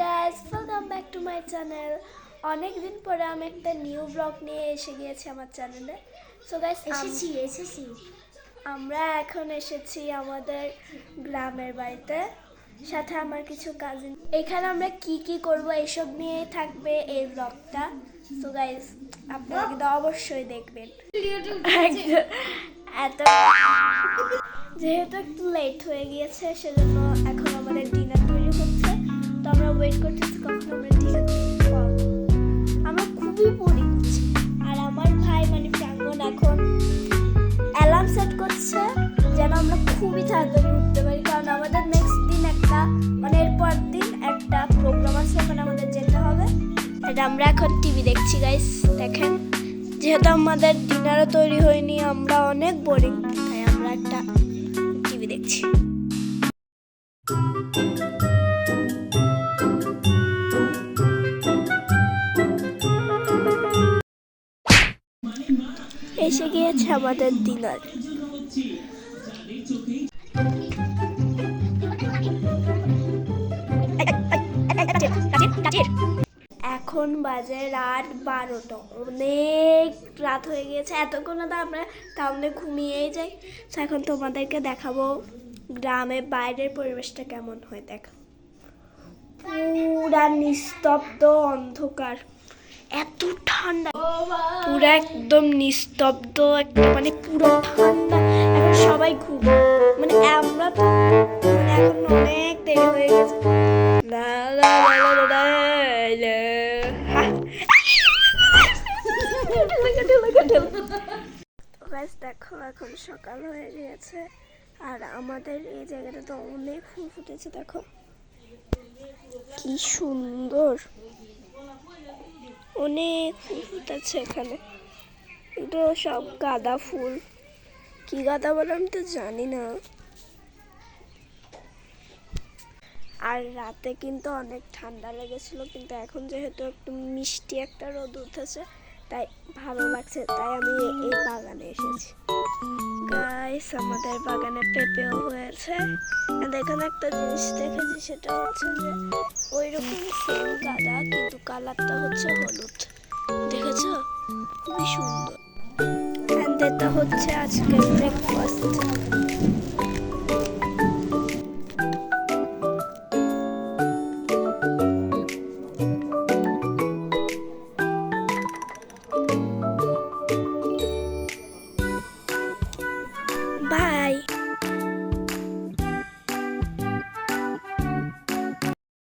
Guys, welcome back to my channel. অনেক দিন পরে আমি একটা নিউ ব্লগ নিয়ে এসে গিয়েছি আমার চ্যানেলে। সো গাইস, এসেছি আমরা এখন এসেছি আমাদের গ্রামের বাড়িতে, সাথে আমার কিছু কাজিন। এখানে আমরা কি কি করব এইসব নিয়ে থাকবে এই ব্লগটা। সো গাইস, আপনারা কিন্তু অবশ্যই দেখবেন। এত যেহেতু একটু লেট হয়ে গিয়েছে, সেজন্য এখন আমাদের ডিনার তৈরি হচ্ছে। তো আমরা ওয়েট করতেছি কখন আমরা ডিনার পাবো। আমরা খুবই বোরিং হচ্ছে, আর আমার ভাই মানে প্রাঙ্গন এখন অ্যালার্ম সেট করছে যেন আমরা খুবই তাড়াতাড়ি উঠতে পারি, কারণ আমাদের নেক্সট দিন একটা মানে এরপর দিন একটা প্রোগ্রাম আছে, ওখানে আমাদের যেতে হবে। আর আমরা এখন টিভি দেখছি গাইস। দেখেন, যেহেতু আমাদের ডিনারও তৈরি হয়নি, আমরা অনেক বোরিং, তাই আমরা একটা টিভি দেখছি। এসে গিয়েছে আমাদের ডিনার। এখন বাজে রাত 12টা, অনেক রাত হয়ে গিয়েছে। এতক্ষণ তো আমরা তাহলে ঘুমিয়েই যাই। তো এখন তোমাদেরকে দেখাবো গ্রামের বাইরের পরিবেশটা কেমন হয়। দেখো, পুরা নিস্তব্ধ অন্ধকার, এত ঠান্ডা, পুরা একদম নিস্তব্ধ, মানে পুরো ঠান্ডা। এখন সবাই ঘুম, মানে আমরা তো মানে এখন অনেক দেরি হয়ে গেছে। দেখো, এখন সকাল হয়ে গিয়েছে, আর আমাদের এই জায়গাটা তো অনেক ফুল ফুটেছে। দেখো কি সুন্দর, অনেক ফুল ফুটেছে এখানে। এগুলো সব গাঁদা ফুল। কি গাঁদা বলে আমি তো জানি না। আর রাতে কিন্তু অনেক ঠান্ডা লেগেছিল, কিন্তু এখন যেহেতু একটু মিষ্টি একটা রোদ উঠেছে, তাই ভালো লাগছে, তাই আমি এই বাগানে এসেছি। গাইস, আমাদের বাগানে পেঁপেও হয়েছে। এখানে একটা জিনিস দেখেছি, সেটা হচ্ছে যে ওই রকম সেম গাঁদা, কিন্তু কালারটা হচ্ছে হলুদ। দেখেছো, খুবই সুন্দর। এটা হচ্ছে আজকের ব্রেকফাস্ট।